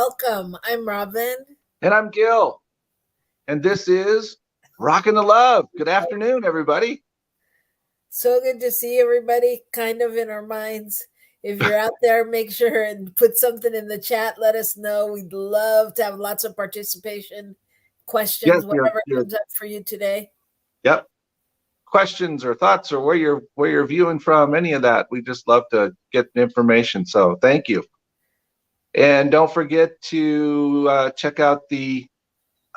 welcome. I'm Robyn. And I'm Gil. And this is Rockin the Love. Good afternoon, everybody. So good to see everybody kind of in our minds. If you're out there, make sure and put something in the chat. Let us know. We'd love to have lots of participation, questions, Yes, whatever comes up for you today. Yep. Questions or thoughts or where you're viewing from, any of that. We just love to get information. So thank you. And don't forget to check out the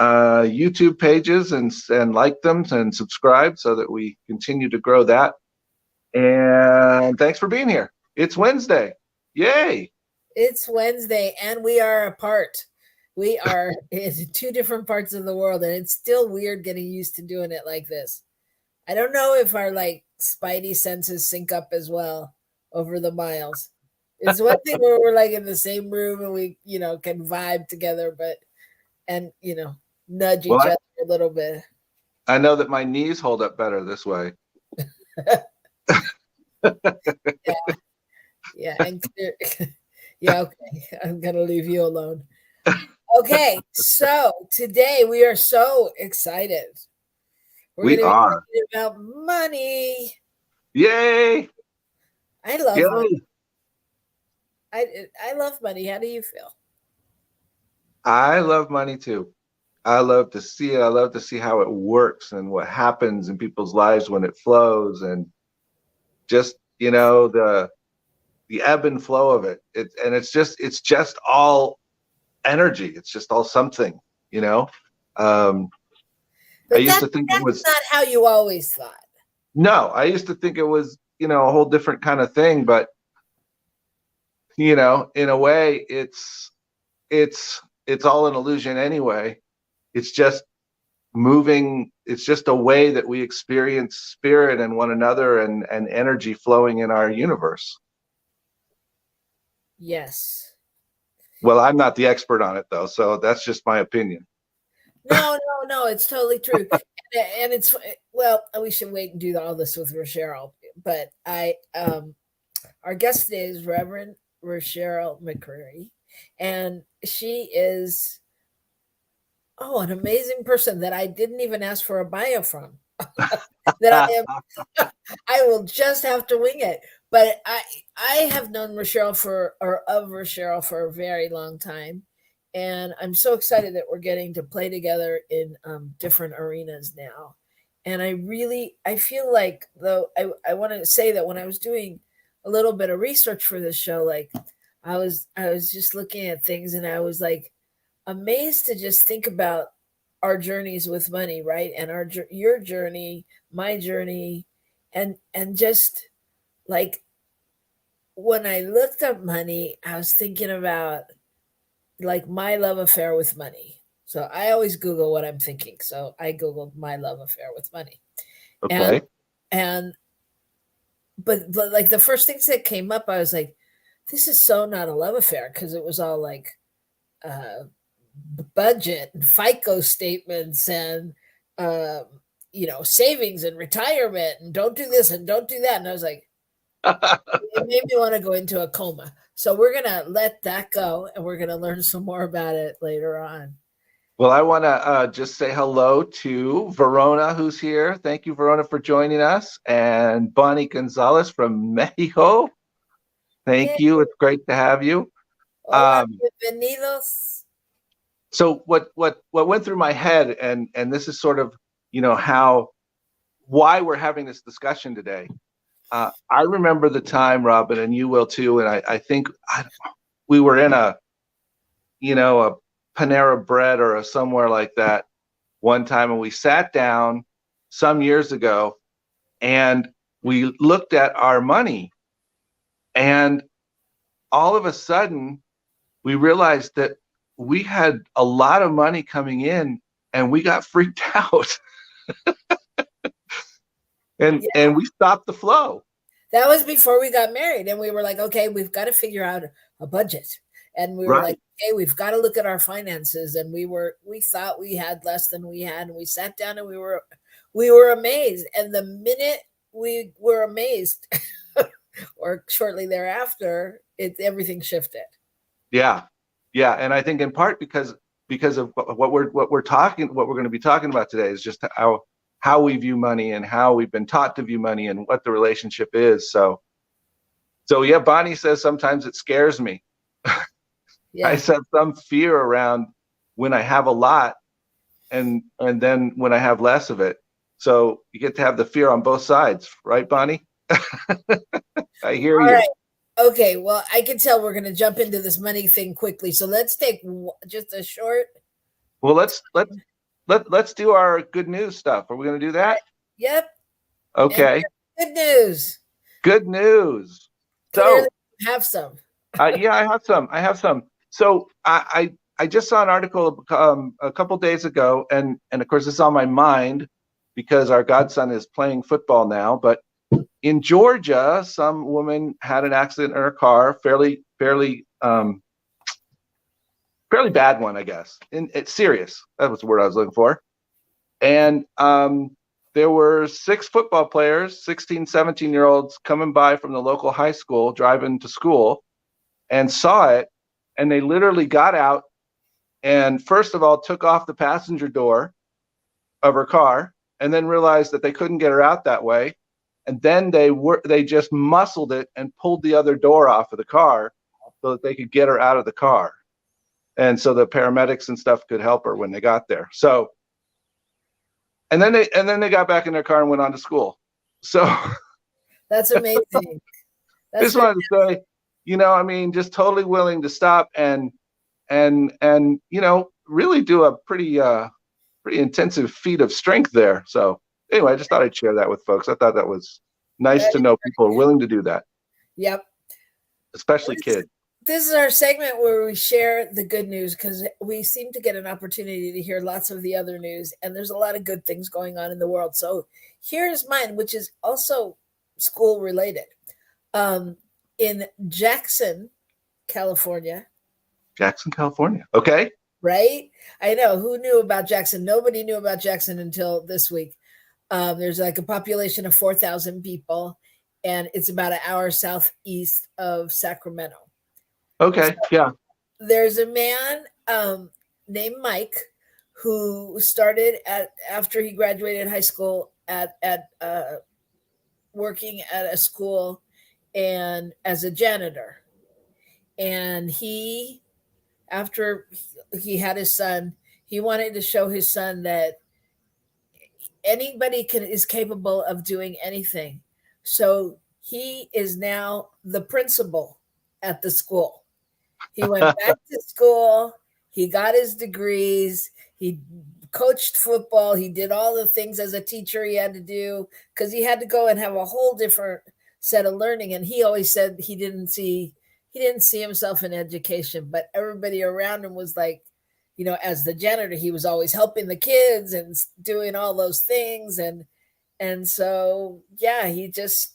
YouTube pages and like them and subscribe so that we continue to grow that. And thanks for being here. It's Wednesday. Yay. It's Wednesday and we are apart. We are in two different parts of the world, and it's still weird getting used to doing it like this. I don't know if our spidey senses sync up as well over the miles. It's one thing where we're in the same room and we, can vibe together, and nudge each other a little bit. I know that my knees hold up better this way. Yeah, and yeah, okay. I'm gonna leave you alone. Okay, so today we are so excited. We're gonna be talking about money. Yay! I love money. I love money. How do you feel? I love money too. I love to see it. I love to see how it works and what happens in people's lives when it flows, and just the ebb and flow of it. It's just all energy. It's just all something. I used to think it was not how you always thought. No, I used to think it was a whole different kind of thing, but in a way, it's all an illusion anyway. It's just moving. It's just a way that we experience spirit and one another and energy flowing in our universe. Yes. Well, I'm not the expert on it though, so that's just my opinion. No, it's totally true. And it's, well, we should wait and do all this with Rasheryl, but our guest today is Reverend Rasheryl McCreary, and she is an amazing person that I didn't even ask for a bio from. I will just have to wing it. But I have known Rasheryl for a very long time, and I'm so excited that we're getting to play together in different arenas now. And I feel like, though, I want to say that when I was doing a little bit of research for this show, I was just looking at things, and I was amazed to just think about our journeys with money, right? And your journey, my journey, and just when I looked up money, I was thinking about my love affair with money. So I always Google what I'm thinking. So I Googled my love affair with money. Okay. But the first things that came up, I was like, this is so not a love affair, because it was all budget and FICO statements and savings and retirement and don't do this and don't do that. And I was like, it made me want to go into a coma. So we're gonna let that go, and we're gonna learn some more about it later on. Well, I want to just say hello to Verona, who's here. Thank you, Verona, for joining us, and Bonnie Gonzalez from Mexico. Thank you. It's great to have you. Hola, bienvenidos. So what went through my head, and this is sort of why we're having this discussion today. I remember the time, Robyn, and you will too, and I think we were in a Panera Bread or somewhere like that one time, and we sat down some years ago, and we looked at our money, and all of a sudden we realized that we had a lot of money coming in, and we got freaked out. And we stopped the flow. That was before we got married, and we were like, okay, we've got to figure out a budget. And we were like, okay, we've got to look at our finances. And we thought we had less than we had, and we sat down and we were amazed. And the minute we were amazed, or shortly thereafter, everything shifted. Yeah. Yeah, and I think in part because of what we're going to be talking about today is just how we view money and how we've been taught to view money and what the relationship is. So yeah, Bonnie says sometimes it scares me. I Yeah. have some fear around when I have a lot and then when I have less of it. So you get to have the fear on both sides, right, Bonnie? I hear All you. right. Okay. Well, I can tell we're going to jump into this money thing quickly. So let's take just a short. Well, let's do our good news stuff. Are we going to do that? Yep. And Okay. good news. Good news. Clearly, So, you have some. yeah, I have some. I have some. So, I just saw an article a couple days ago, and of course, it's on my mind because our godson is playing football now. But in Georgia, some woman had an accident in her car, fairly bad one, I guess. And it's serious. That was the word I was looking for. And there were 6 football players, 16, 17-year-olds coming by from the local high school, driving to school, and saw it. And they literally got out and, first of all, took off the passenger door of her car, and then realized that they couldn't get her out that way. And then they just muscled it and pulled the other door off of the car so that they could get her out of the car. And so the paramedics and stuff could help her when they got there. So, and then they got back in their car and went on to school. So That's amazing. That's just wanted to say, I mean, just totally willing to stop and really do a pretty intensive feat of strength there. So anyway, I just thought I'd share that with folks. I thought that was nice that to know people are willing to do that, Yep. especially kids. This is our segment where we share the good news because we seem to get an opportunity to hear lots of the other news, and there's a lot of good things going on in the world. So here's mine, which is also school related. In Jackson, California. Jackson, California. Okay. Right? I know. Who knew about Jackson? Nobody knew about Jackson until this week. There's like a population of 4,000 people, and it's about an hour southeast of Sacramento. Okay. Yeah. There's a man named Mike who started after he graduated high school at working at a school and as a janitor. And after he had his son, he wanted to show his son that anybody is capable of doing anything. So he is now the principal at the school. He went back to school. He got his degrees. He coached football. He did all the things as a teacher he had to do because he had to go and have a whole different set of learning. And he always said he didn't see himself in education, but everybody around him was like, as the janitor, he was always helping the kids and doing all those things. And so, yeah, he just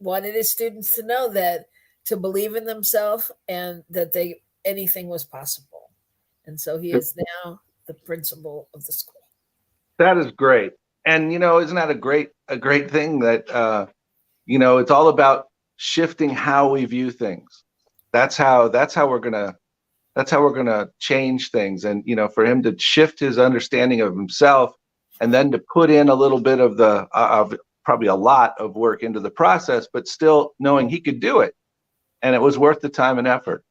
wanted his students to know that to believe in themselves and that anything was possible. And so he is now the principal of the school. That is great. And isn't that a great thing that it's all about shifting how we view things. That's how we're gonna change things. And for him to shift his understanding of himself and then to put in a little bit of probably a lot of work into the process, but still knowing he could do it. And it was worth the time and effort.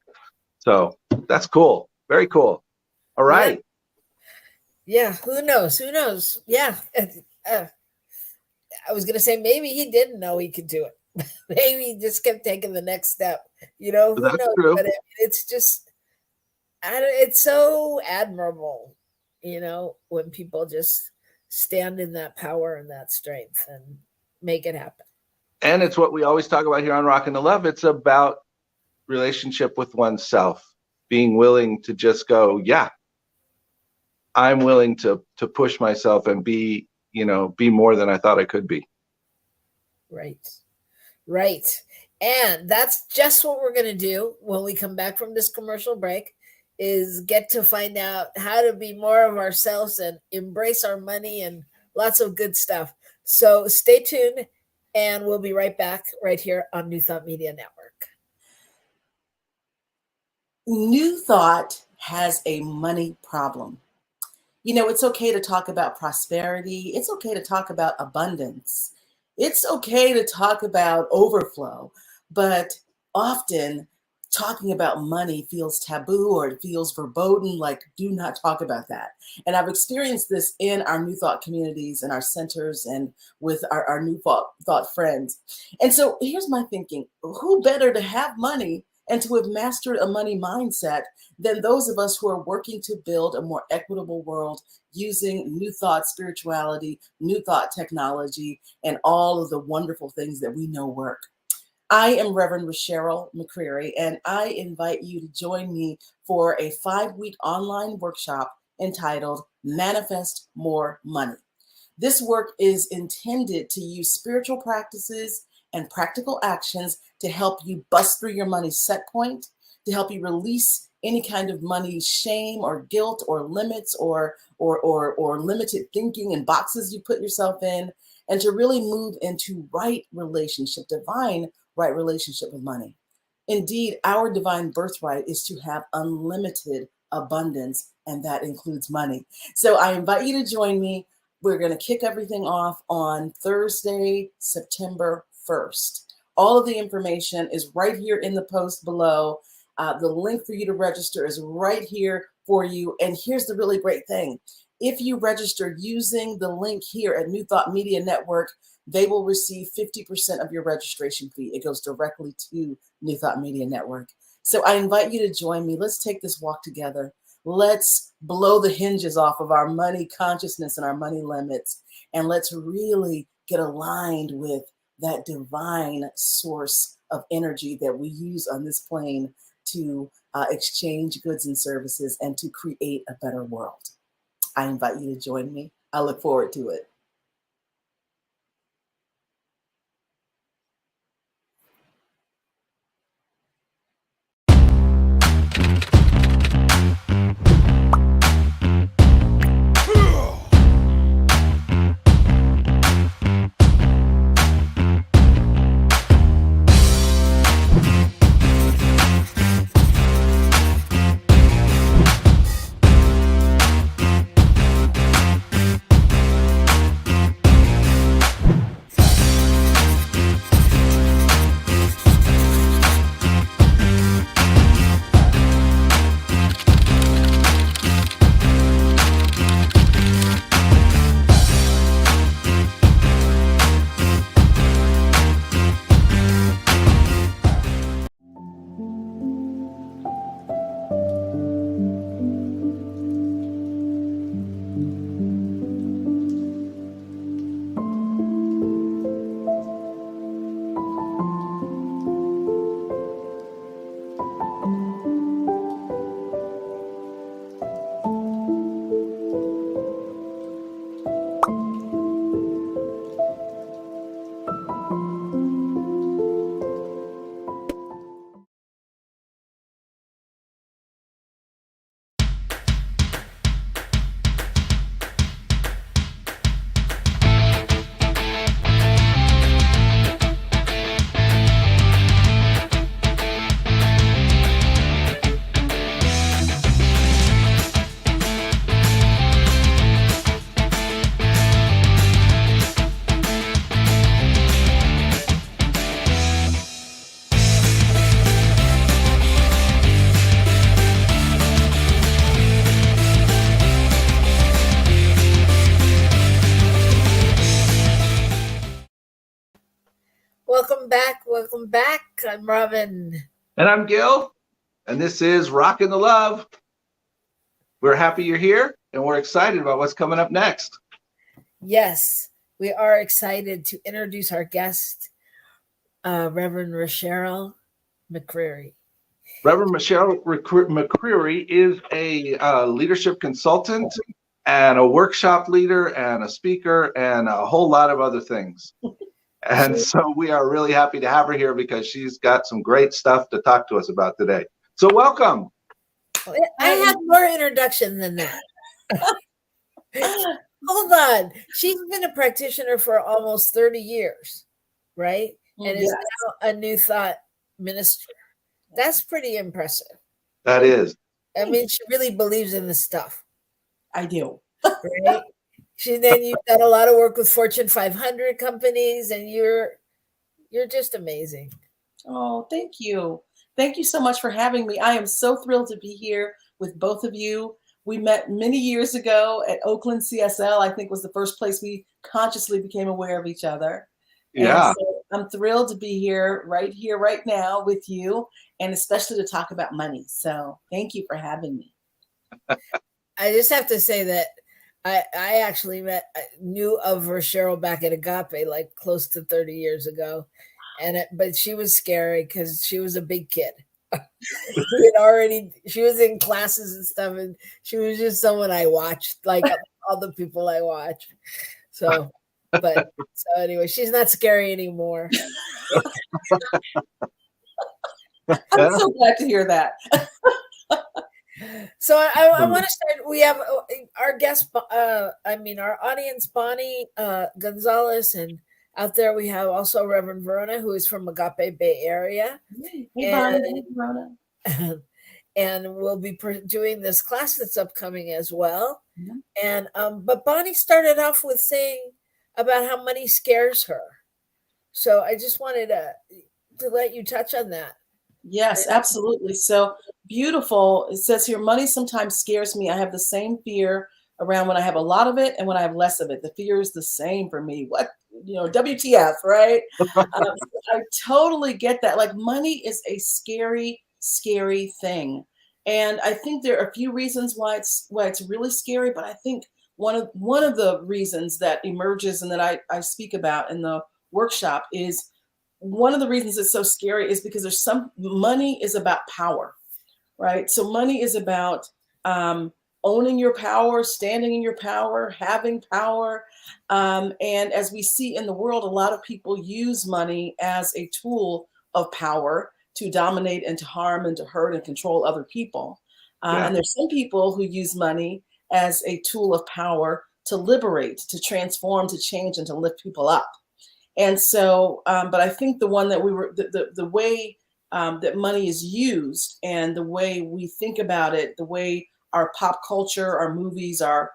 So that's cool. Very cool. All right. Yeah. Who knows? Yeah. I was going to say, maybe he didn't know he could do it. Maybe he just kept taking the next step. Who That's knows? true. But it's just, it's so admirable, when people just stand in that power and that strength and make it happen. And it's what we always talk about here on Rockin the Love. It's about relationship with oneself, being willing to just go, yeah, I'm willing to push myself and be more than I thought I could be. Right. And that's just what we're going to do when we come back from this commercial break, is get to find out how to be more of ourselves and embrace our money and lots of good stuff. So stay tuned, and we'll be right back right here on New Thought Media Network. New Thought has a money problem. It's okay to talk about prosperity. It's okay to talk about abundance. It's okay to talk about overflow. But often talking about money feels taboo, or it feels verboten, like do not talk about that. And I've experienced this in our New Thought communities and our centers and with our New Thought friends. And so here's my thinking: who better to have money and to have mastered a money mindset than those of us who are working to build a more equitable world using New Thought spirituality, New Thought technology, and all of the wonderful things that we know work. I am Reverend Rasheryl McCreary, and I invite you to join me for a 5-week online workshop entitled Manifest More Money. This work is intended to use spiritual practices and practical actions to help you bust through your money set point, to help you release any kind of money shame or guilt or limits or limited thinking and boxes you put yourself in, and to really move into right relationship, divine right relationship with money. Indeed, our divine birthright is to have unlimited abundance, and that includes money. So I invite you to join me. We're going to kick everything off on Thursday, September 1st. All of the information is right here in the post below. The link for you to register is right here for you. And here's the really great thing. If you register using the link here at New Thought Media Network, they will receive 50% of your registration fee. It goes directly to New Thought Media Network. So I invite you to join me. Let's take this walk together. Let's blow the hinges off of our money consciousness and our money limits. And let's really get aligned with that divine source of energy that we use on this plane to exchange goods and services and to create a better world. I invite you to join me. I look forward to it. Welcome back. Welcome back. I'm Robyn. And I'm Gil, and this is Rockin the Love. We're happy you're here, and we're excited about what's coming up next. Yes, we are excited to introduce our guest, Reverend Rasheryl McCreary. Reverend McCreary is a leadership consultant and a workshop leader and a speaker and a whole lot of other things. And so we are really happy to have her here because she's got some great stuff to talk to us about today. So welcome. I have more introduction than that. Hold on. She's been a practitioner for almost 30 years, right? And is now a New Thought minister. That's pretty impressive. That is. I mean, she really believes in this stuff, I do. right? Then you've done a lot of work with Fortune 500 companies, and you're just amazing. Oh, thank you. Thank you so much for having me. I am so thrilled to be here with both of you. We met many years ago at Oakland CSL, I think was the first place we consciously became aware of each other. And Yeah. so I'm thrilled to be here, right now with you, and especially to talk about money. So thank you for having me. I just have to say that I actually knew of Rasheryl back at Agape like close to 30 years ago, but she was scary because she was a big kid. She was in classes and stuff, and she was just someone I watched, like all the people I watch. So anyway, she's not scary anymore. I'm so glad to hear that. So I want to start. We have our guest, our audience, Bonnie Gonzalez, and out there we have also Reverend Verona, who is from Agape Bay Area. Hey, Bonnie, hey, Verona. And we'll be doing this class that's upcoming as well. Mm-hmm. And but Bonnie started off with saying about how money scares her. So I just wanted to let you touch on that. Yes, absolutely. So beautiful. It says here, money sometimes scares me. I have the same fear around when I have a lot of it and when I have less of it. The fear is the same for me. What, WTF, right? I totally get that. Like, money is a scary, scary thing. And I think there are a few reasons why it's really scary, but I think one of the reasons that emerges and that I speak about in the workshop is one of the reasons it's so scary is because money is about power, right? So money is about owning your power, standing in your power, having power. And as we see in the world, a lot of people use money as a tool of power to dominate and to harm and to hurt and control other people. And there's some people who use money as a tool of power to liberate, to transform, to change, and to lift people up. And so, but I think the one that the way that money is used and the way we think about it, the way our pop culture, our movies, our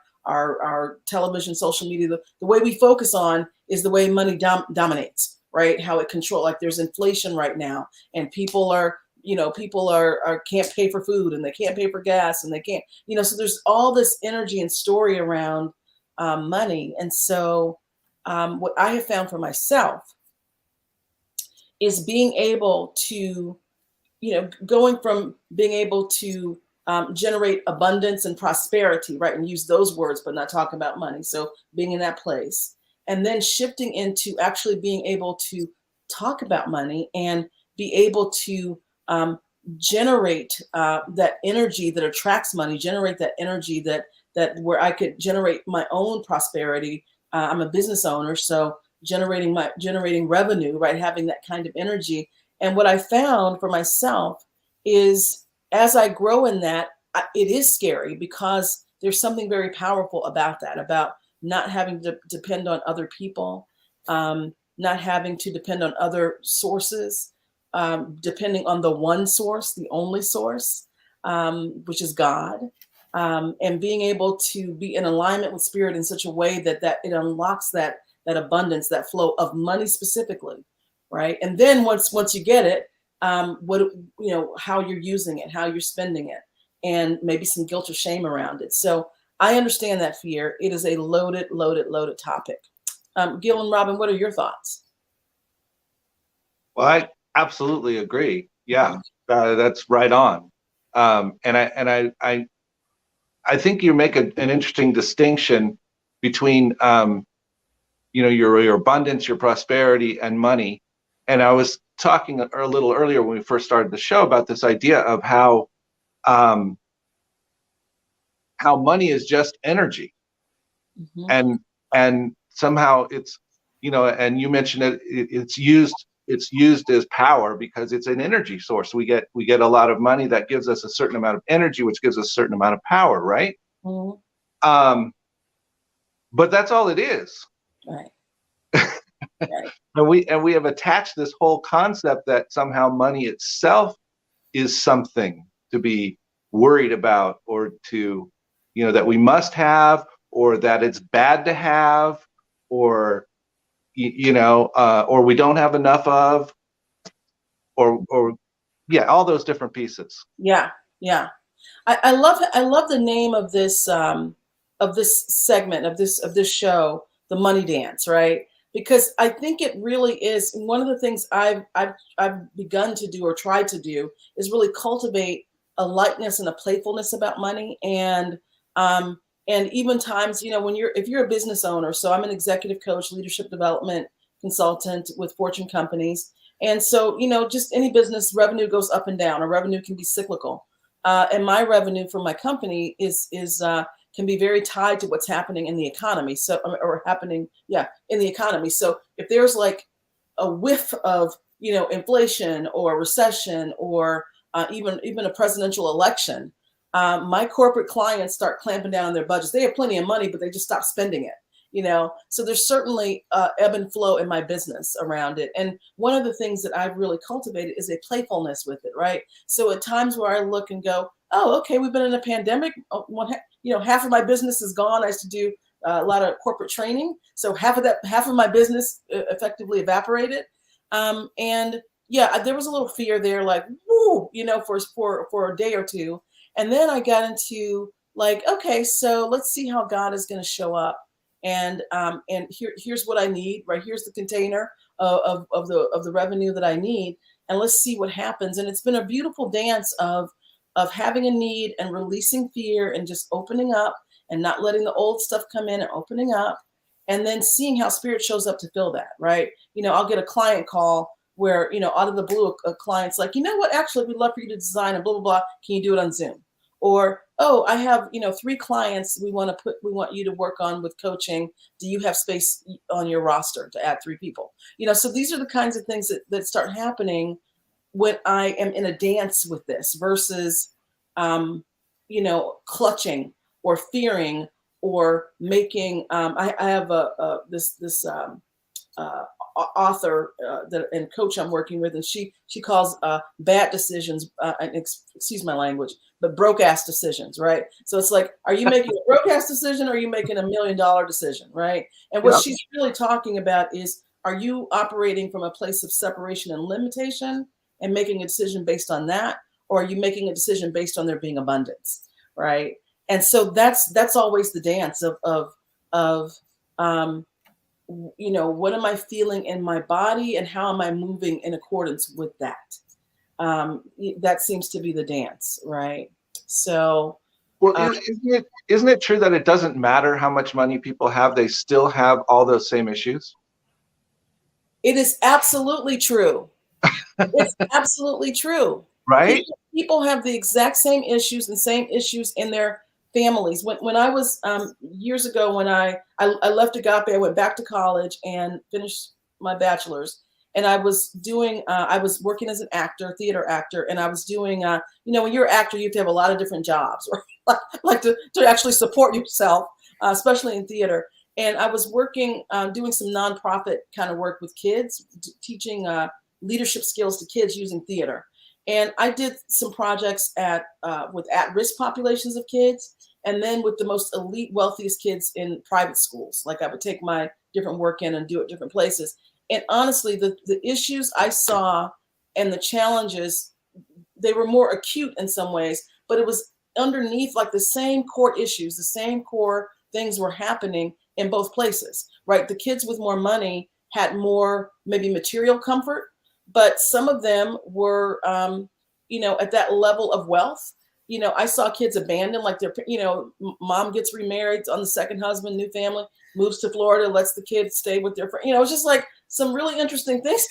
television, social media, the way we focus on is the way money dominates, right? How it controls, like there's inflation right now and people are can't pay for food and they can't pay for gas and they can't, so there's all this energy and story around money. And so, what I have found for myself is being able to, going from being able to generate abundance and prosperity, right? And use those words, but not talk about money. So being in that place and then shifting into actually being able to talk about money and be able to generate that energy that attracts money, generate that energy that where I could generate my own prosperity. I'm a business owner, so generating revenue, right? Having that kind of energy. And what I found for myself is as I grow in that, it is scary because there's something very powerful about that, about not having to depend on other people, not having to depend on other sources, depending on the one source, the only source, which is God. And being able to be in alignment with spirit in such a way that it unlocks that abundance, that flow of money specifically, right? And then once you get it, how you're using it, how you're spending it, and maybe some guilt or shame around it. So I understand that fear. It is a loaded topic. Gil and Robyn, what are your thoughts? Well, I absolutely agree. Yeah, that's right on. And I think you make an interesting distinction between, your abundance, your prosperity, and money. And I was talking a little earlier when we first started the show about this idea of how money is just energy, and somehow it's, and you mentioned it, it's used as power because it's an energy source. We get a lot of money that gives us a certain amount of energy, which gives us a certain amount of power, right? Mm-hmm. But that's all it is. Right. And we have attached this whole concept that somehow money itself is something, to be worried about, or to, that we must have, or that it's bad to have, or or we don't have enough of, or yeah, all those different pieces. Yeah, yeah. I love the name of this segment of this show, the Money Dance, right? Because I think it really is one of the things I've begun to do or tried to do is really cultivate a lightness and a playfulness about money, and even times, if you're a business owner. So I'm an executive coach, leadership development consultant with Fortune companies, and so just any business revenue goes up and down, or revenue can be cyclical. And my revenue from my company can be very tied to what's happening in the economy. So, in the economy. So if there's like a whiff of, inflation or recession, or even a presidential election, my corporate clients start clamping down on their budgets. They have plenty of money, but they just stop spending it. So there's certainly ebb and flow in my business around it. And one of the things that I've really cultivated is a playfulness with it, right? So at times where I look and go, oh, okay, we've been in a pandemic. Half of my business is gone. I used to do a lot of corporate training. So half of my business effectively evaporated. And yeah, there was a little fear there, like, woo, for a day or two. And then I got into like, okay, so let's see how God is going to show up. And here's what I need, right? Here's the container of the revenue that I need, and let's see what happens. And it's been a beautiful dance of having a need and releasing fear and just opening up and not letting the old stuff come in, and opening up, and then seeing how spirit shows up to fill that, right? I'll get a client call where, out of the blue, a client's like, what, actually, we'd love for you to design and blah, blah, blah. Can you do it on Zoom? Or, oh, I have, 3 clients we want you to work on with coaching. Do you have space on your roster to add 3 people? So these are the kinds of things that start happening when I am in a dance with this versus, clutching or fearing or making. I have this author and coach I'm working with, and she calls bad decisions, excuse my language, but broke ass decisions, right? So it's like, are you making a broke ass decision, or are you making $1 million decision, right? And what she's really talking about is, are you operating from a place of separation and limitation and making a decision based on that, or are you making a decision based on there being abundance, right? And so that's always the dance of what am I feeling in my body, and how am I moving in accordance with that? That seems to be the dance, right? So, well, isn't it true that it doesn't matter how much money people have, they still have all those same issues? It is absolutely true. It's absolutely true. Right? People have the exact same issues and same issues in their families. When I was years ago, when I left Agape, I went back to college and finished my bachelor's. And I was doing, I was working as an actor, theater actor, and I was doing, when you're an actor, you have to have a lot of different jobs, right? like to actually support yourself, especially in theater. And I was working, doing some nonprofit kind of work with kids, teaching leadership skills to kids using theater. And I did some projects with at-risk populations of kids, and then with the most elite, wealthiest kids in private schools. Like I would take my different work in and do it different places. And honestly, the issues I saw and the challenges, they were more acute in some ways, but it was underneath like the same core issues, the same core things were happening in both places, right? The kids with more money had more maybe material comfort, but some of them were, at that level of wealth. I saw kids abandoned, like their, mom gets remarried on the second husband, new family, moves to Florida, lets the kids stay with their friend. It's just like some really interesting things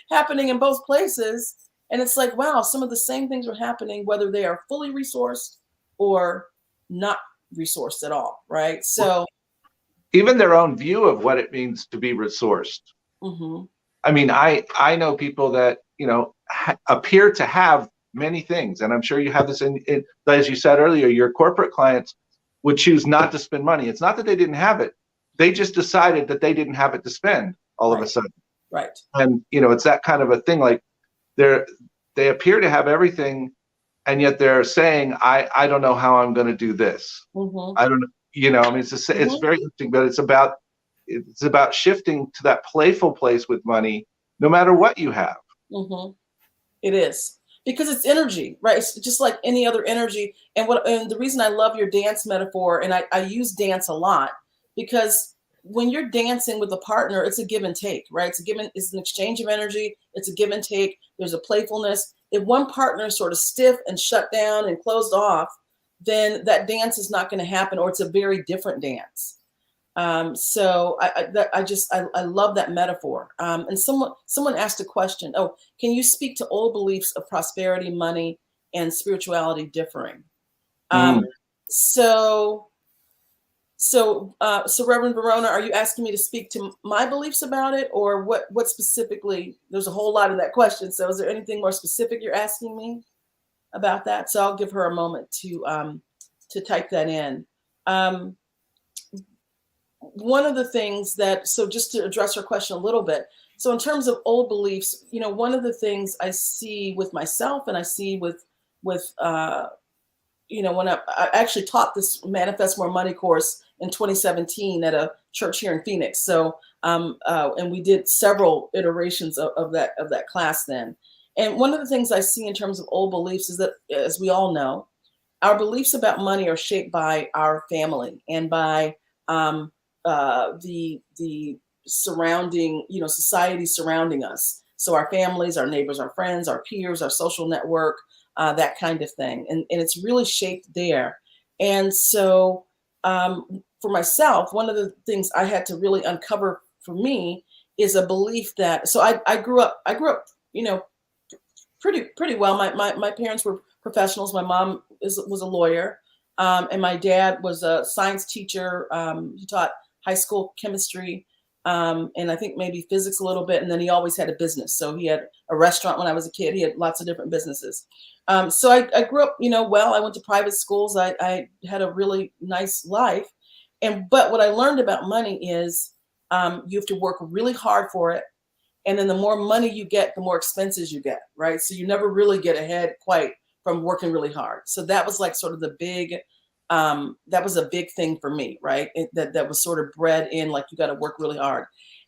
happening in both places. And it's like, wow, some of the same things are happening, whether they are fully resourced or not resourced at all, right? So even their own view of what it means to be resourced. Mm-hmm. I mean, I know people that, appear to have many things. And I'm sure you have this in, as you said earlier, your corporate clients would choose not to spend money. It's not that they didn't have it. They just decided that they didn't have it to spend all of a sudden. Right. And, it's that kind of a thing. Like they appear to have everything, and yet they're saying, I don't know how I'm going to do this. Mm-hmm. I don't, I mean, it's very interesting, but it's about shifting to that playful place with money, no matter what you have. Mm-hmm. It is, because it's energy, right? It's just like any other energy. And the reason I love your dance metaphor, and I use dance a lot, because when you're dancing with a partner, it's a give and take, right? It's an exchange of energy. It's a give and take. There's a playfulness. If one partner is sort of stiff and shut down and closed off, then that dance is not going to happen, or it's a very different dance. So I love that metaphor. And someone asked a question. Oh, can you speak to old beliefs of prosperity, money, and spirituality differing? So Reverend Verona, are you asking me to speak to my beliefs about it, or what specifically? There's a whole lot in that question. So is there anything more specific you're asking me about that? So I'll give her a moment to type that in. One of the things so just to address her question a little bit. So in terms of old beliefs, one of the things I see with myself, and I see with when I actually taught this Manifest More Money course in 2017 at a church here in Phoenix. So, and we did several iterations of that class then. And one of the things I see in terms of old beliefs is that, as we all know, our beliefs about money are shaped by our family and by the surrounding, society surrounding us. So our families, our neighbors, our friends, our peers, our social network, that kind of thing. And it's really shaped there. And so for myself, one of the things I had to really uncover for me is a belief that, so I grew up, pretty well. My parents were professionals. My mom was a lawyer. And my dad was a science teacher. He taught high school chemistry, and I think maybe physics a little bit. And then he always had a business. So he had a restaurant when I was a kid. He had lots of different businesses. So I grew up, well. I went to private schools. I had a really nice life. But what I learned about money is you have to work really hard for it. And then the more money you get, the more expenses you get, right? So you never really get ahead quite from working really hard. So that was like sort of the big, that was a big thing for me, right? That was sort of bred in, like, you got to work really hard.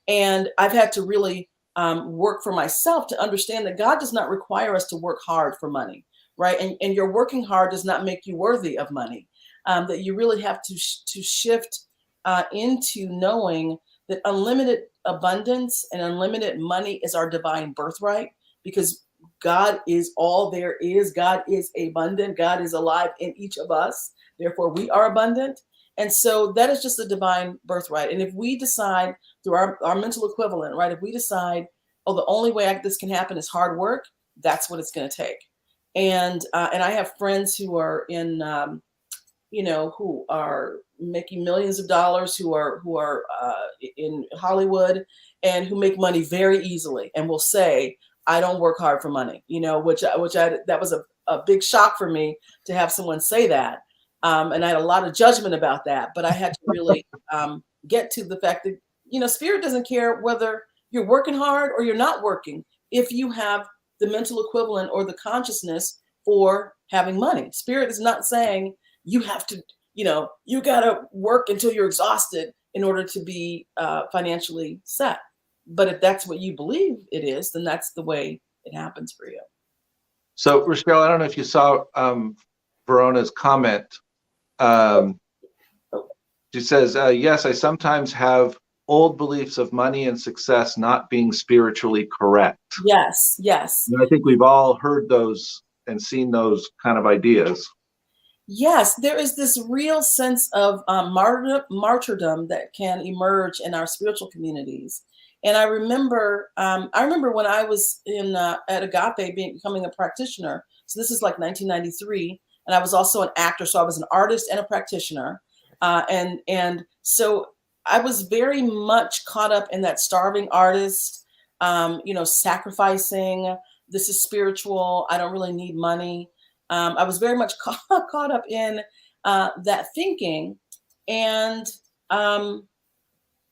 And I've had to really work for myself to understand that God does not require us to work hard for money, right? And your working hard does not make you worthy of money. That you really have to shift into knowing that unlimited abundance and unlimited money is our divine birthright, because God is all there is. God is abundant. God is alive in each of us. Therefore, we are abundant. And so that is just the divine birthright. And if we decide through our mental equivalent, right, if we decide, oh, the only way this can happen is hard work, that's what it's going to take. And I have friends who are in, who are making millions of dollars, who are in Hollywood, and who make money very easily, and will say, I don't work hard for money, which that was a big shock for me to have someone say that. And I had a lot of judgment about that, but I had to really get to the fact that, Spirit doesn't care whether you're working hard or you're not working, if you have the mental equivalent or the consciousness for having money. Spirit is not saying you have to, you got to work until you're exhausted in order to be financially set. But if that's what you believe it is, then that's the way it happens for you. So, Rasheryl, I don't know if you saw Verona's comment. She says, yes, I sometimes have old beliefs of money and success not being spiritually correct. Yes. And I think we've all heard those and seen those kind of ideas. Yes, there is this real sense of martyrdom that can emerge in our spiritual communities. And I remember when I was at Agape becoming a practitioner. So this is like 1993, and I was also an actor. So I was an artist and a practitioner, and so I was very much caught up in that starving artist, sacrificing. This is spiritual. I don't really need money. I was very much caught up in that thinking, and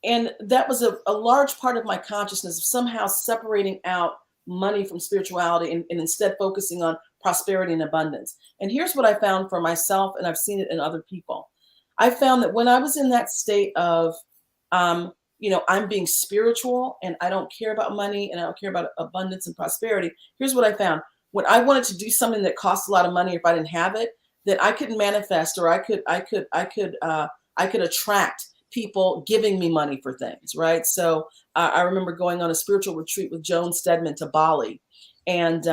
that was a large part of my consciousness of somehow separating out money from spirituality and instead focusing on prosperity and abundance. And here's what I found for myself, and I've seen it in other people. I found that when I was in that state of, I'm being spiritual and I don't care about money and I don't care about abundance and prosperity. Here's what I found. When I wanted to do something that cost a lot of money, if I didn't have it, that I could manifest, or I could attract people giving me money for things, right? So I remember going on a spiritual retreat with Joan Stedman to Bali, and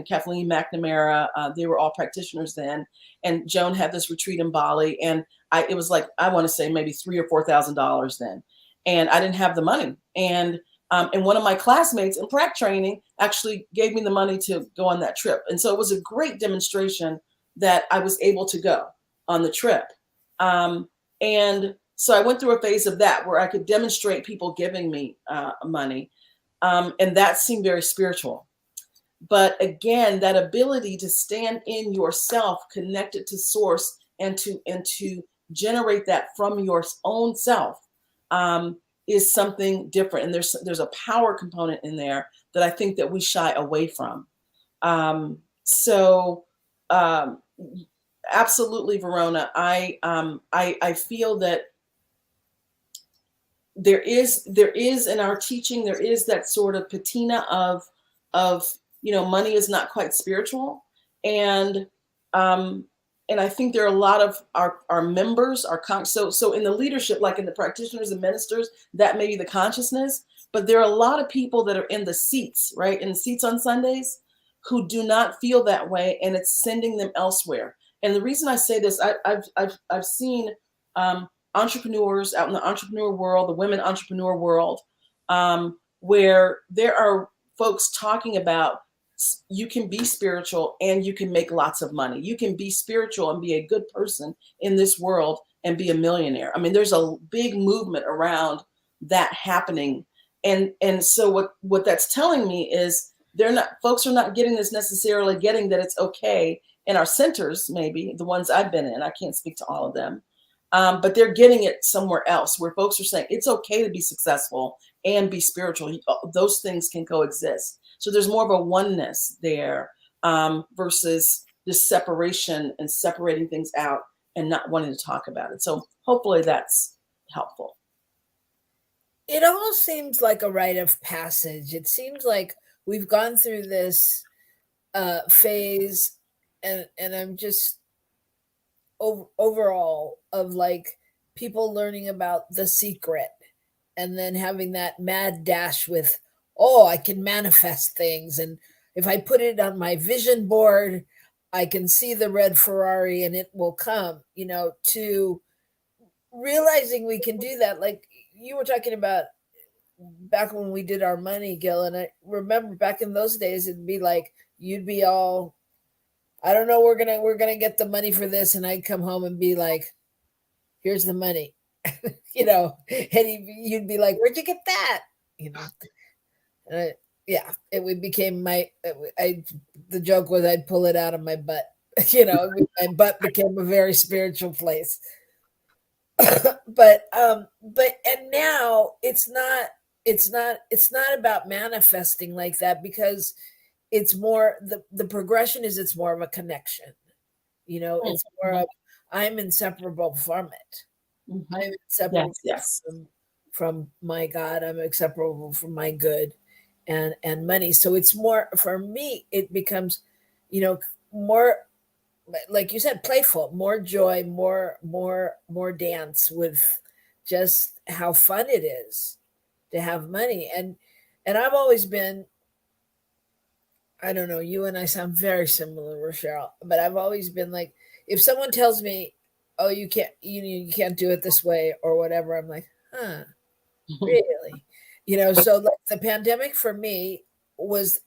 Kathleen McNamara. They were all practitioners then, and Joan had this retreat in Bali, and it was like, I want to say maybe $3,000 or $4,000 then, and I didn't have the money, and one of my classmates in prac training actually gave me the money to go on that trip, and so it was a great demonstration that I was able to go on the trip. And so I went through a phase of that where I could demonstrate people giving me money. And that seemed very spiritual. But again, that ability to stand in yourself, connected to source, and to generate that from your own self is something different. And there's a power component in there that I think that we shy away from. Absolutely, Verona. I feel that there is in our teaching, there is that sort of patina of money is not quite spiritual, and I think there are a lot of our members, so in the leadership, like in the practitioners and ministers, that may be the consciousness, but there are a lot of people that are in the seats, right, in the seats on Sundays, who do not feel that way, and it's sending them elsewhere. And the reason I say this, I've seen entrepreneurs out in the entrepreneur world, the women entrepreneur world, where there are folks talking about you can be spiritual and you can make lots of money. You can be spiritual and be a good person in this world and be a millionaire. I mean, there's a big movement around that happening. And so what that's telling me is folks are not getting this necessarily, getting that it's okay in our centers, maybe the ones I've been in. I can't speak to all of them. But they're getting it somewhere else where folks are saying it's okay to be successful and be spiritual. Those things can coexist. So there's more of a oneness there versus this separation and separating things out and not wanting to talk about it. So hopefully that's helpful. It almost seems like a rite of passage. It seems like we've gone through this phase, and I'm just overall of like people learning about The Secret and then having that mad dash with, oh, I can manifest things, and if I put it on my vision board, I can see the red Ferrari and it will come, to realizing we can do that. Like you were talking about back when we did our money, Gil, and I remember back in those days, it'd be like you'd be all, I don't know, we're gonna get the money for this, and I'd come home and be like, here's the money, and you'd be like, where'd you get that, it became the joke was I'd pull it out of my butt, my butt became a very spiritual place. but now it's not about manifesting like that, because it's more the progression is it's more of a connection. It's more of I'm inseparable from it. Mm-hmm. I'm inseparable yes. from my God. I'm inseparable from my good and money. So it's more, for me, it becomes, more, like you said, playful, more joy, more dance with just how fun it is to have money. And I've always been, I don't know, you and I sound very similar, Rasheryl, but I've always been like, if someone tells me, oh, you can't do it this way or whatever, I'm like, huh, really? So like the pandemic for me was,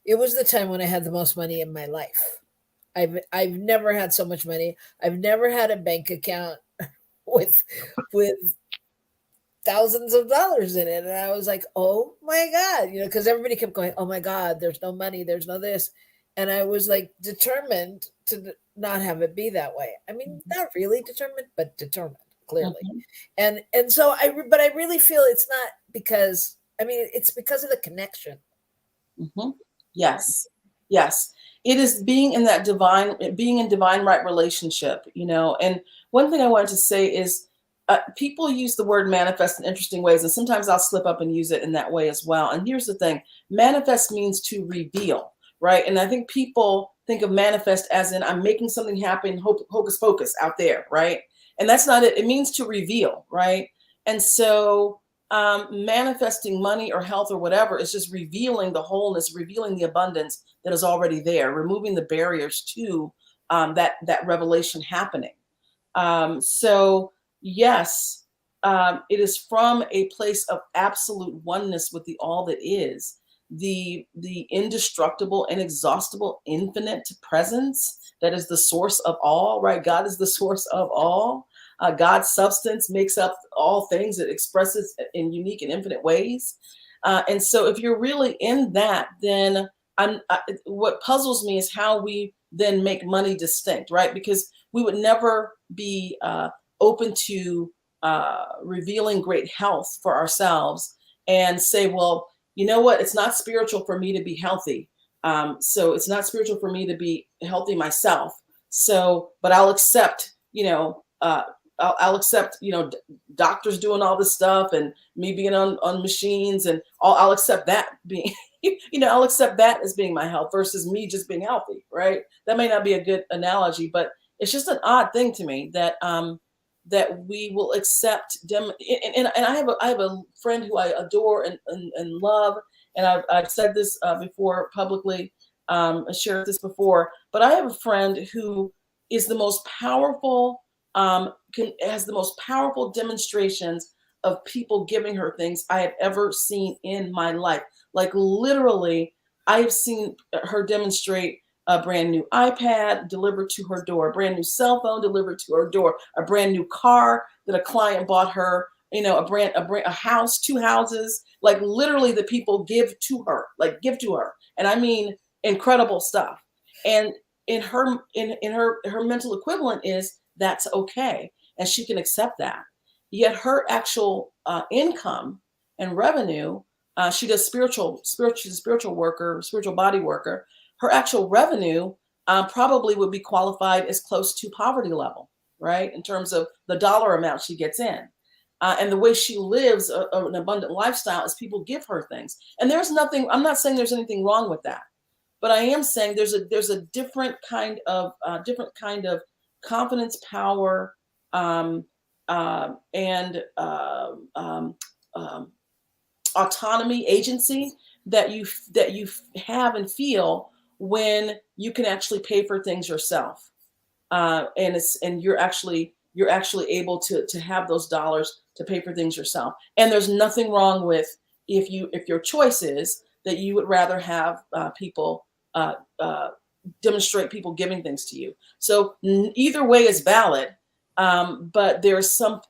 it was the time when I had the most money in my life. I've never had so much money. I've never had a bank account with thousands of dollars in it. And I was like, oh my God, because everybody kept going, oh my God, there's no money, there's no this. And I was like determined to not have it be that way. I mean, not really determined, but determined, clearly. Mm-hmm. And so but I really feel it's not because, it's because of the connection. Mm-hmm. Yes. Yes. It is being in that being in divine right relationship, you know. And one thing I wanted to say is people use the word manifest in interesting ways, and sometimes I'll slip up and use it in that way as well. And here's the thing: manifest means to reveal, right? And I think people think of manifest as in I'm making something happen, hocus pocus out there, right? And that's not it. It means to reveal, right? And so manifesting money or health or whatever is just revealing the wholeness, revealing the abundance that is already there, removing the barriers to that revelation happening. So yes, it is from a place of absolute oneness with the all that is, the indestructible, inexhaustible, infinite presence that is the source of all, right? God is the source of all. God's substance makes up all things. It expresses in unique and infinite ways. And so if you're really in that, then what puzzles me is how we then make money distinct, right? Because we would never be open to revealing great health for ourselves and say, well, you know what? It's not spiritual for me to be healthy. So it's not spiritual for me to be healthy myself. So, but I'll accept, I'll accept, doctors doing all this stuff and me being on machines and I'll accept that being, I'll accept that as being my health versus me just being healthy, right? That may not be a good analogy, but it's just an odd thing to me that that we will accept them. And I have a friend who I adore and love, and I've said this before publicly, shared this before, but I have a friend who is the most powerful. Has the most powerful demonstrations of people giving her things I have ever seen in my life. Like literally, I have seen her demonstrate a brand new iPad delivered to her door, a brand new cell phone delivered to her door, a brand new car that a client bought her, a house, 2 houses, like literally the people give to her. And I mean, incredible stuff. And in her mental equivalent is that's okay. And she can accept that. Yet her actual income and revenue, she does spiritual worker, spiritual body worker. Her actual revenue probably would be qualified as close to poverty level, right? In terms of the dollar amount she gets in. And the way she lives an abundant lifestyle is people give her things. And there's nothing, I'm not saying there's anything wrong with that, but I am saying there's a different kind of confidence, power, and autonomy, agency that you have and feel when you can actually pay for things yourself, and you're actually able to have those dollars to pay for things yourself. And there's nothing wrong with if your choice is that you would rather have people demonstrate people giving things to you. So either way is valid, but there's some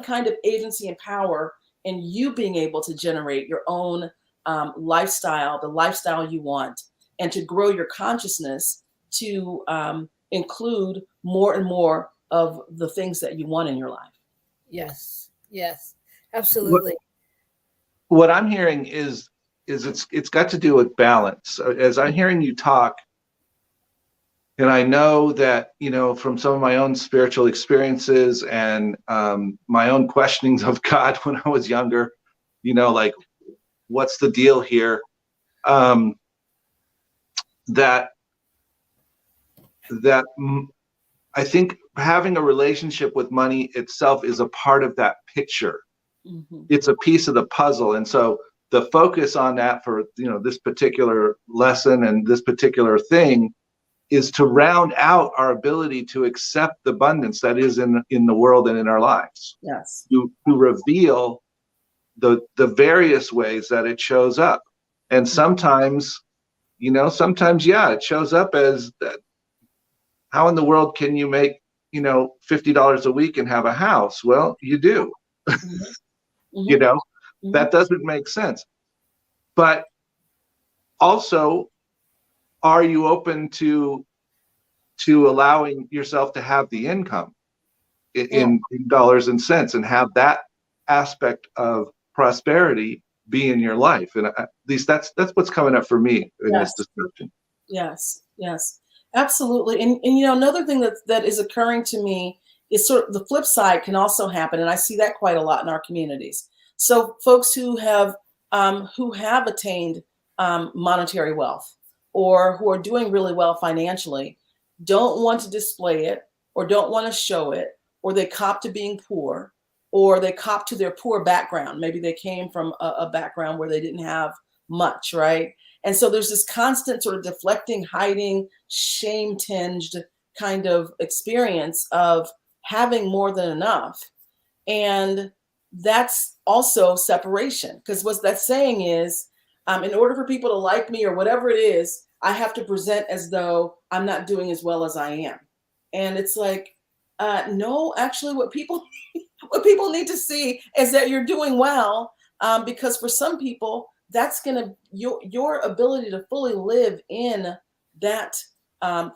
kind of agency and power in you being able to generate your own lifestyle, the lifestyle you want, and to grow your consciousness to include more and more of the things that you want in your life. Yes, absolutely. What I'm hearing is it's got to do with balance. As I'm hearing you talk, and I know that, from some of my own spiritual experiences and my own questionings of God when I was younger, like, what's the deal here? That I think having a relationship with money itself is a part of that picture. Mm-hmm. It's a piece of the puzzle. And so the focus on that for, this particular lesson and this particular thing is to round out our ability to accept the abundance that is in the world and in our lives. Yes. To reveal the various ways that it shows up. And sometimes, it shows up as that. How in the world can you make, $50 a week and have a house? Well, you do. Mm-hmm. Mm-hmm. That doesn't make sense. But also, are you open to allowing yourself to have the income in dollars and cents and have that aspect of prosperity be in your life? And at least that's what's coming up for me in this discussion. Yes, yes, absolutely. And you know, another thing that is occurring to me is sort of the flip side can also happen, and I see that quite a lot in our communities. So folks who have attained monetary wealth or who are doing really well financially don't want to display it or don't want to show it, or they cop to being poor, or they cop to their poor background. Maybe they came from a background where they didn't have much, right? And so there's this constant sort of deflecting, hiding, shame tinged kind of experience of having more than enough. And that's also separation, because what that's saying is, in order for people to like me or whatever it is, I have to present as though I'm not doing as well as I am. And it's like, no, actually, what people need to see is that you're doing well, because for some people, that's gonna your ability to fully live in that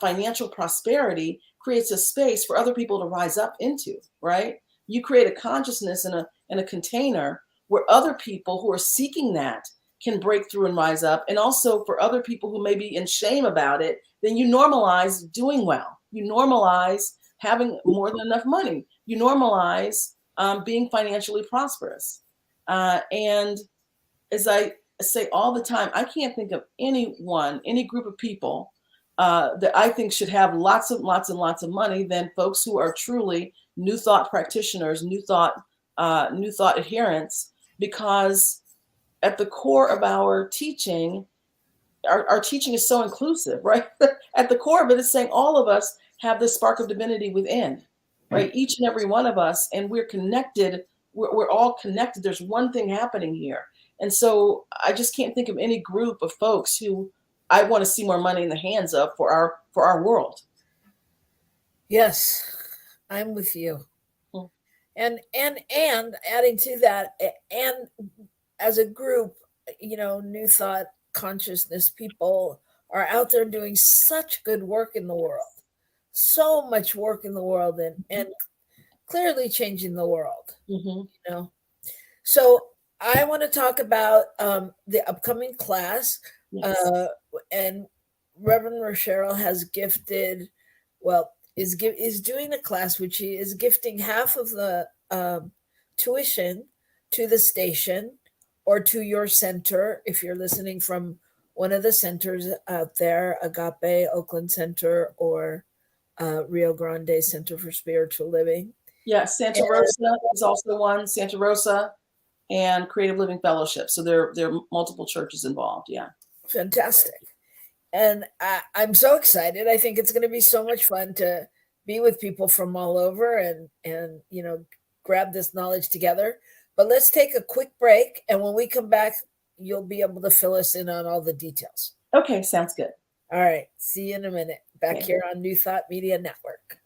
financial prosperity creates a space for other people to rise up into, right? You create a consciousness in a container where other people who are seeking that can break through and rise up. And also for other people who may be in shame about it, then you normalize doing well. You normalize having more than enough money. You normalize being financially prosperous. And as I say all the time, I can't think of anyone, any group of people that I think should have lots and lots of money than folks who are truly new thought practitioners, new thought adherents, because at the core of our teaching, our teaching is so inclusive, right? At the core of it is saying all of us have this spark of divinity within, right? Each and every one of us, and we're connected. We're all connected. There's one thing happening here. And so I just can't think of any group of folks who I want to see more money in the hands of for our world. Yes, I'm with you. And adding to that, and as a group, you know, new thought consciousness people are out there doing such good work in the world, so much work in the world, and clearly changing the world. You know, so I want to talk about the upcoming class. Yes. And Reverend Rasheryl has gifted, well, is doing a class which he is gifting half of the tuition to the station or to your center if you're listening from one of the centers out there, Agape Oakland Center or Rio Grande Center for Spiritual Living. Yeah, Santa Rosa is also one. Santa Rosa and Creative Living Fellowship. So there are multiple churches involved. Yeah. Fantastic. And I'm so excited. I think it's going to be so much fun to be with people from all over and you know, grab this knowledge together. But let's take a quick break. And when we come back, you'll be able to fill us in on all the details. Okay, sounds good. All right. See you in a minute. Back here on New Thought Media Network.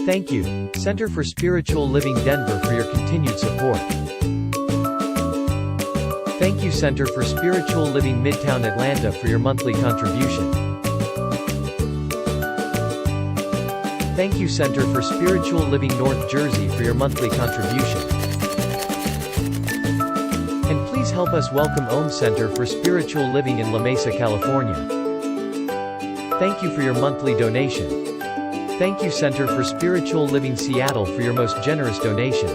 Thank you, Center for Spiritual Living Denver, for your continued support. Thank you, Center for Spiritual Living Midtown Atlanta, for your monthly contribution. Thank you, Center for Spiritual Living North Jersey, for your monthly contribution. And please help us welcome Om Center for Spiritual Living in La Mesa, California. Thank you for your monthly donation. Thank you, Center for Spiritual Living Seattle, for your most generous donation.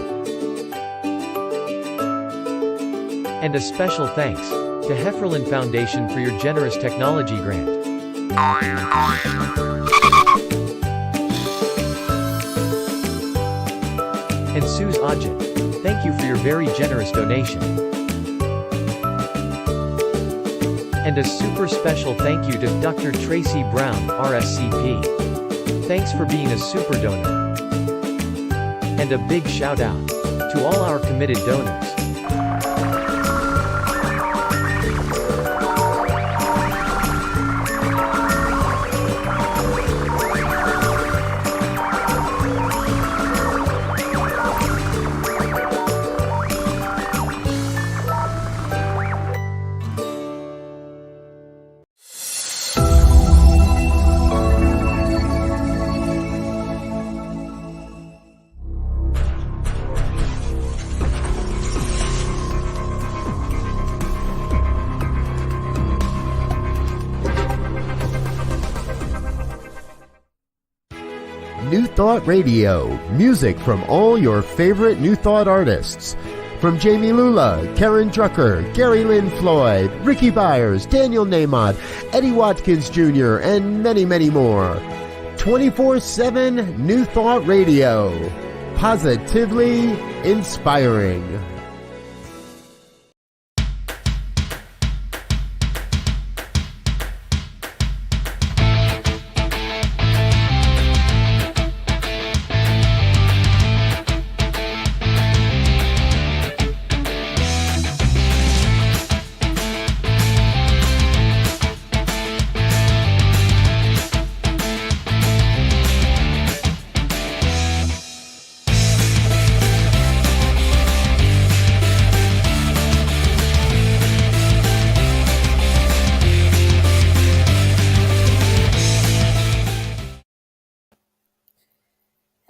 And a special thanks to Hefferlin Foundation for your generous technology grant. And Suze Ajit, thank you for your very generous donation. And a super special thank you to Dr. Tracy Brown, RSCP. Thanks for being a super donor. And a big shout out to all our committed donors. New Thought Radio, music from all your favorite New Thought artists. From Jamie Lula, Karen Drucker, Gary Lynn Floyd, Ricky Byers, Daniel Namod, Eddie Watkins Jr., and many, many more. 24/7 New Thought Radio. Positively inspiring.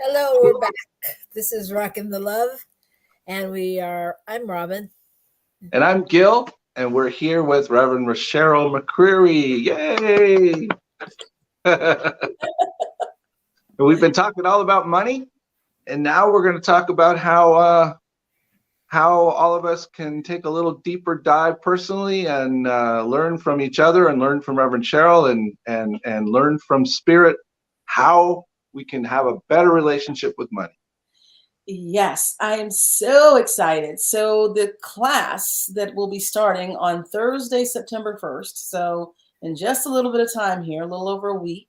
Hello, we're back. This is Rockin the Love, and I'm Robyn. And I'm Gil, and we're here with Reverend Rasheryl McCreary. Yay! We've been talking all about money, and now we're going to talk about how all of us can take a little deeper dive personally and learn from each other and learn from Reverend Cheryl and learn from Spirit how we can have a better relationship with money. Yes, I am so excited. So the class that will be starting on Thursday, September 1st, so in just a little bit of time here, a little over a week,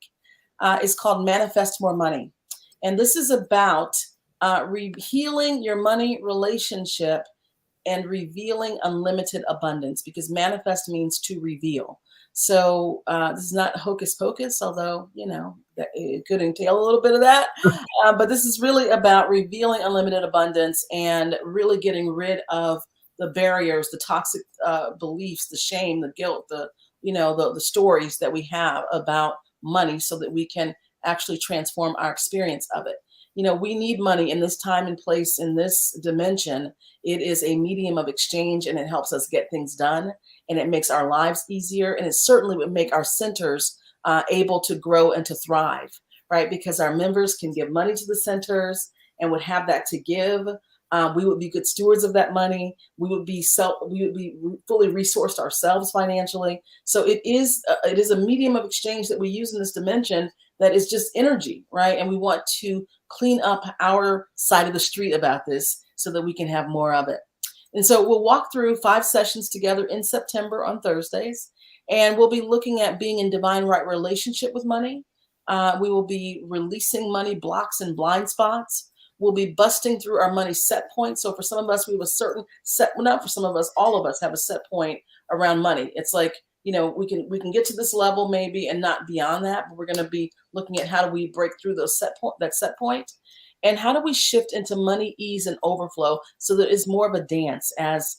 is called Manifest More Money. And this is about healing your money relationship and revealing unlimited abundance, because manifest means to reveal. So this is not hocus pocus, although, it could entail a little bit of that. But this is really about revealing unlimited abundance and really getting rid of the barriers, the toxic beliefs, the shame, the guilt, the stories that we have about money, so that we can actually transform our experience of it. We need money in this time and place, in this dimension. It is a medium of exchange, and it helps us get things done, and it makes our lives easier. And it certainly would make our centers able to grow and to thrive, right? Because our members can give money to the centers and would have that to give. We would be good stewards of that money. We would be fully resourced ourselves financially. So it is a medium of exchange that we use in this dimension that is just energy, right? And we want to clean up our side of the street about this so that we can have more of it. And so we'll walk through 5 sessions together in September on Thursdays, and we'll be looking at being in divine right relationship with money. We will be releasing money blocks and blind spots. We'll be busting through our money set points. So for some of us, we have a certain set, well, not for some of us, all of us have a set point around money. It's like, we can get to this level maybe and not beyond that, but we're going to be looking at how do we break through that set point, and how do we shift into money, ease, and overflow, so that it's more of a dance, as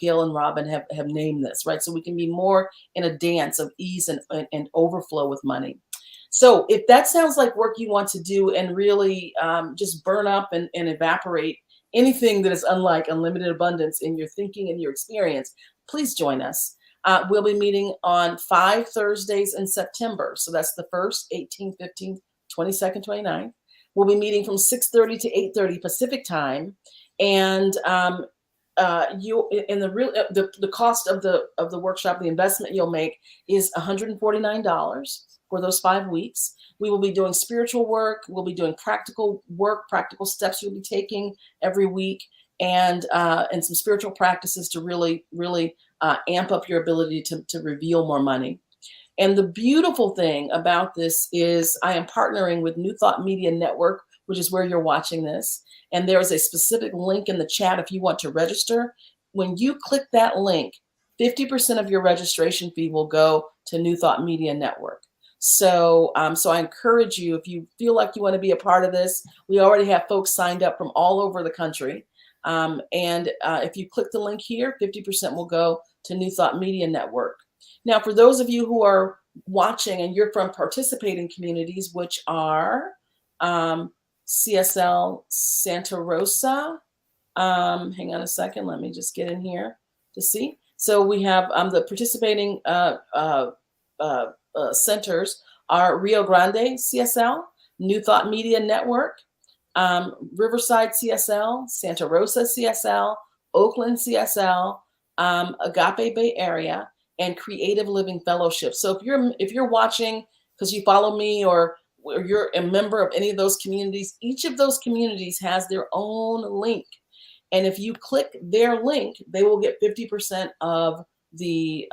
Gil and Robyn have named this, right? So we can be more in a dance of ease and overflow with money. So if that sounds like work you want to do and really just burn up and evaporate anything that is unlike unlimited abundance in your thinking and your experience, please join us. We'll be meeting on 5 Thursdays in September. So that's the 1st, 18th, 15th, 22nd, 29th. We'll be meeting from 6:30 to 8:30 Pacific time. And the cost of the workshop, the investment you'll make, is $149 for those 5 weeks. We will be doing spiritual work. We'll be doing practical work, practical steps you'll be taking every week. and some spiritual practices to really amp up your ability to reveal more money. And the beautiful thing about this is I am partnering with New Thought Media Network, which is where you're watching this. And there is a specific link in the chat if you want to register. When you click that link, 50% of your registration fee will go to New Thought Media Network. So, so I encourage you, if you feel like you want to be a part of this, we already have folks signed up from all over the country. If you click the link here, 50% will go to New Thought Media Network. Now, for those of you who are watching and you're from participating communities, which are CSL Santa Rosa, hang on a second, let me just get in here to see. So we have the participating centers are Rio Grande CSL, New Thought Media Network, Riverside CSL, Santa Rosa CSL, Oakland CSL, Agape Bay Area, and Creative Living Fellowship. So if you're watching because you follow me or you're a member of any of those communities, each of those communities has their own link. And if you click their link, they will get 50% of the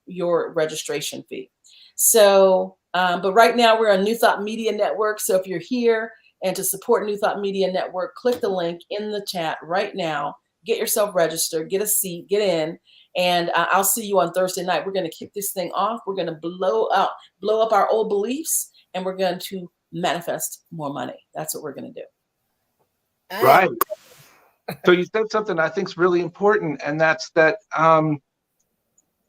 your registration fee. So, but right now we're on New Thought Media Network. So if you're here and to support New Thought Media Network, click the link in the chat right now. Get yourself registered, get a seat, get in. And I'll see you on Thursday night. We're going to kick this thing off. We're going to blow up our old beliefs, and we're going to manifest more money. That's what we're going to do. Right. So you said something I think is really important, and that's that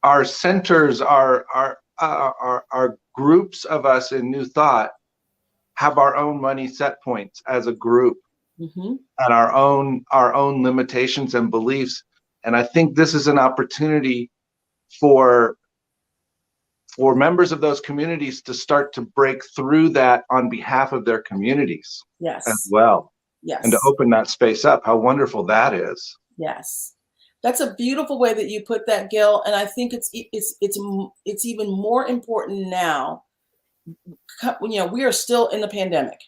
our centers, our groups of us in New Thought have our own money set points as a group, and our own limitations and beliefs. And I think this is an opportunity for members of those communities to start to break through that on behalf of their communities as well. Yes. And to open that space up. How wonderful that is. Yes. That's a beautiful way that you put that, Gil. And I think it's even more important now. You know, we are still in the pandemic,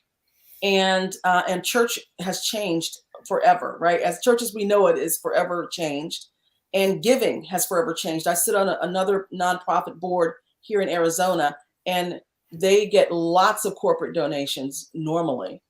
and church has changed forever, right? As church as we know it is forever changed, and giving has forever changed. I sit on another nonprofit board here in Arizona, and they get lots of corporate donations normally.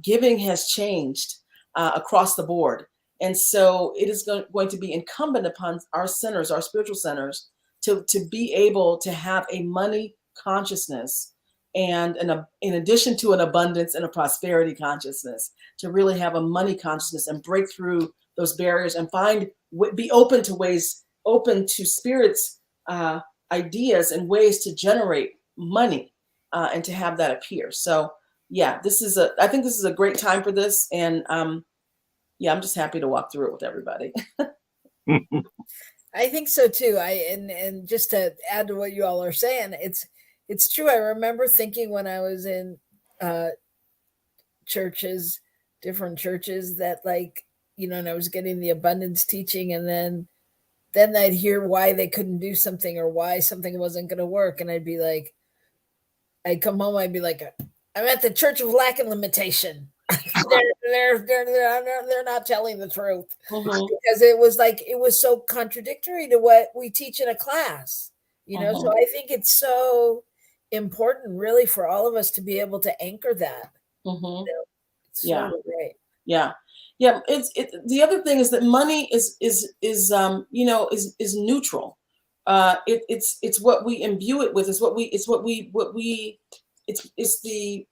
Giving has changed across the board. And so it is going to be incumbent upon our centers, our spiritual centers, to be able to have a money consciousness and in addition to an abundance and a prosperity consciousness, to really have a money consciousness and break through those barriers and be open to Spirit's ideas and ways to generate money and to have that appear. So yeah, I think this is a great time for this. And yeah, I'm just happy to walk through it with everybody. I think so too. And just to add to what you all are saying, it's true. I remember thinking when I was in different churches, that and I was getting the abundance teaching, and then I'd hear why they couldn't do something or why something wasn't going to work, and I'd come home, I'd be like, I'm at the church of lack and limitation. they're not telling the truth, because it was so contradictory to what we teach in a class, So I think it's so important, really, for all of us to be able to anchor that. It's so great. Yeah. It's the other thing is that money is neutral. It's what we imbue it with. It's the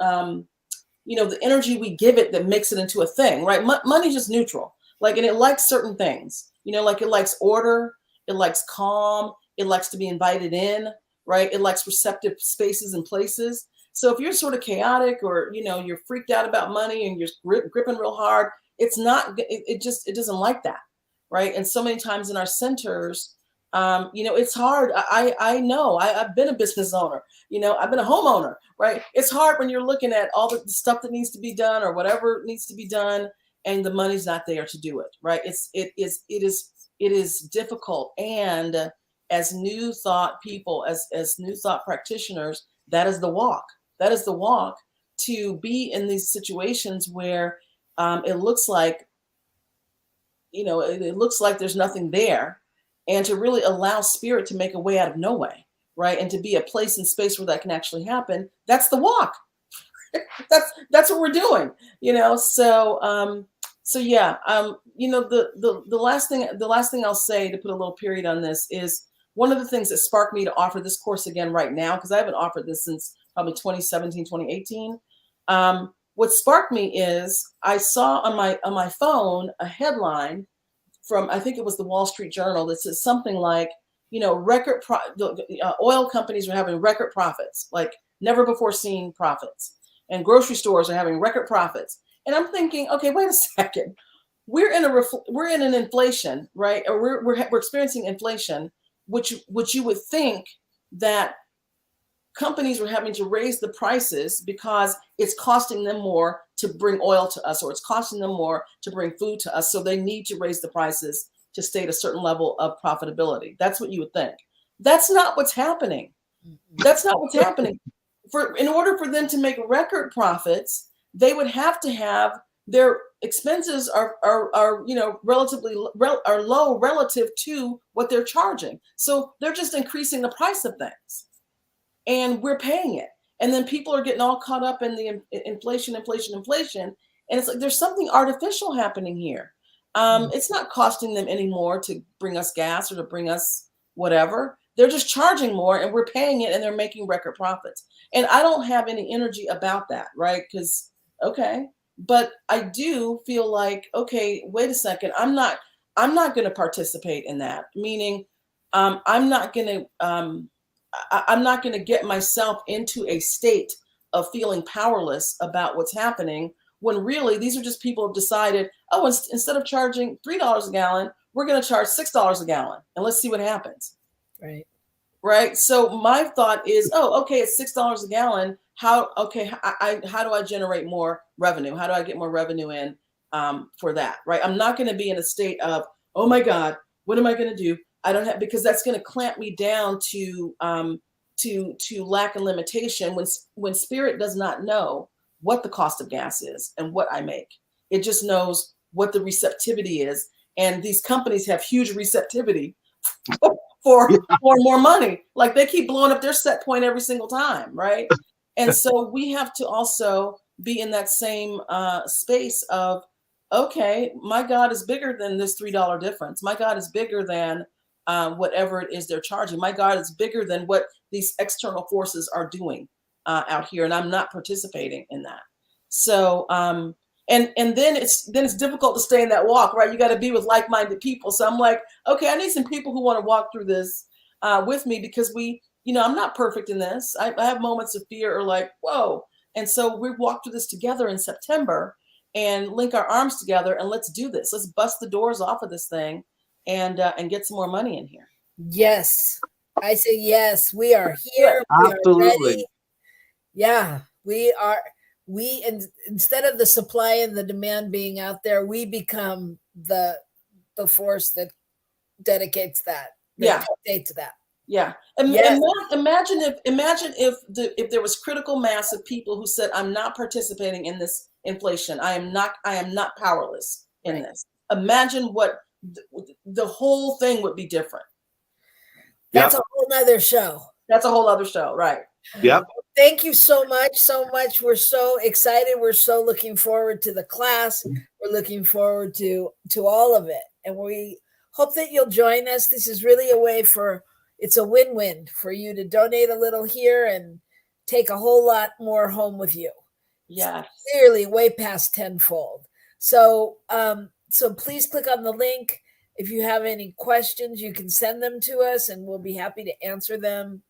the energy we give it that makes it into a thing, right? Money's just neutral. And it likes certain things, it likes order, it likes calm, it likes to be invited in, right? It likes receptive spaces and places. So if you're sort of chaotic or, you're freaked out about money and you're gripping real hard, it doesn't like that, right? And so many times in our centers, it's hard. I know I've been a business owner, I've been a homeowner, right? It's hard when you're looking at all the stuff that needs to be done or whatever needs to be done, and the money's not there to do it, right? It is difficult. And as New Thought people, as New Thought practitioners, that is the walk. That is the walk, to be in these situations where it looks like it looks like there's nothing there, and to really allow spirit to make a way out of no way, right? And to be a place and space where that can actually happen. That's the walk. that's what we're doing, So yeah, the last thing I'll say, to put a little period on this, is one of the things that sparked me to offer this course again right now, because I haven't offered this since probably 2017, 2018. What sparked me is I saw on my phone a headline from, I think it was the Wall Street Journal, that says something like, oil companies are having record profits, like never before seen profits, and grocery stores are having record profits. And I'm thinking, okay, wait a second, we're in an inflation, right? Or we're experiencing inflation, which you would think that companies were having to raise the prices because it's costing them more to bring oil to us, or it's costing them more to bring food to us. So they need to raise the prices to stay at a certain level of profitability. That's what you would think. That's not what's happening. That's not what's happening. In order for them to make record profits, they would have to have their expenses are relatively low relative to what they're charging. So they're just increasing the price of things, and we're paying it. And then people are getting all caught up in the inflation. And it's like, there's something artificial happening here. It's not costing them anymore to bring us gas or to bring us whatever. They're just charging more, and we're paying it, and they're making record profits. And I don't have any energy about that, right? Because, but I do feel like, okay, wait a second, I'm not going to participate in that. Meaning, I'm not going to get myself into a state of feeling powerless about what's happening, when really these are just people who have decided, instead of charging $3 a gallon, we're going to charge $6 a gallon, and let's see what happens. Right. So my thought is, it's $6 a gallon. How do I generate more revenue? How do I get more revenue in for that? Right. I'm not going to be in a state of, oh my God, what am I going to do? I don't have, because that's going to clamp me down to lack and limitation, when spirit does not know what the cost of gas is and what I make. It just knows what the receptivity is. And these companies have huge receptivity for more money. Like, they keep blowing up their set point every single time, right? And so we have to also be in that same space of, okay, my God is bigger than this $3 difference. My God is bigger than whatever it is they're charging. My God is bigger than what these external forces are doing out here, and I'm not participating in that. So, and then it's difficult to stay in that walk, right? You got to be with like-minded people. So I'm like, okay, I need some people who want to walk through this with me, because I'm not perfect in this. I have moments of fear, or like, whoa. And so we walk through this together in September, and link our arms together, and let's do this. Let's bust the doors off of this thing, and get some more money in here. Yes. I say yes. We are here. Absolutely. We are ready. Yeah, we are. Instead of the supply and the demand being out there, we become the force that dedicates that. Dictates that. Yeah. Yes. Imagine if there was critical mass of people who said, I'm not participating in this inflation. I am not powerless in this. Imagine what the whole thing would be different. That's a whole nother show. That's a whole other show, right? Yep. Thank you so much. We're so excited. We're so looking forward to the class. We're looking forward to all of it. And we hope that you'll join us. This is really a way it's a win-win for you to donate a little here and take a whole lot more home with you. Yeah. Clearly way past tenfold. So please click on the link. If you have any questions, you can send them to us, and we'll be happy to answer them.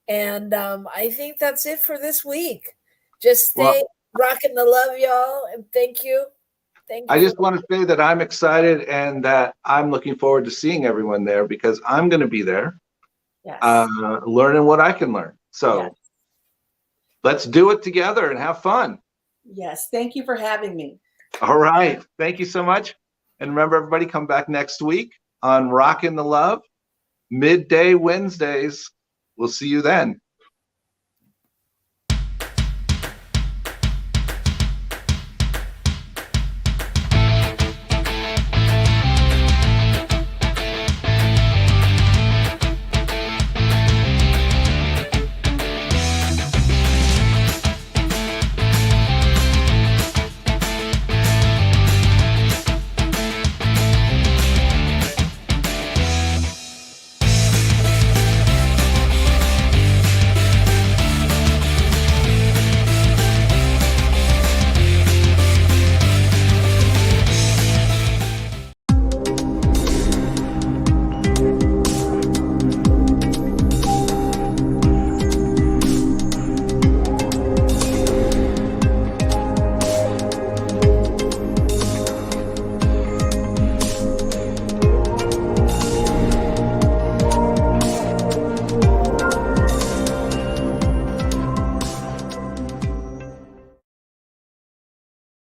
And I think that's it for this week. Just stay rocking the love, y'all. And thank you. I just want to say that I'm excited, and that I'm looking forward to seeing everyone there, because I'm going to be there, learning what I can learn. So let's do it together and have fun. Yes. Thank you for having me. All right. Thank you so much. And remember, everybody, come back next week on Rockin the Love, midday Wednesdays. We'll see you then.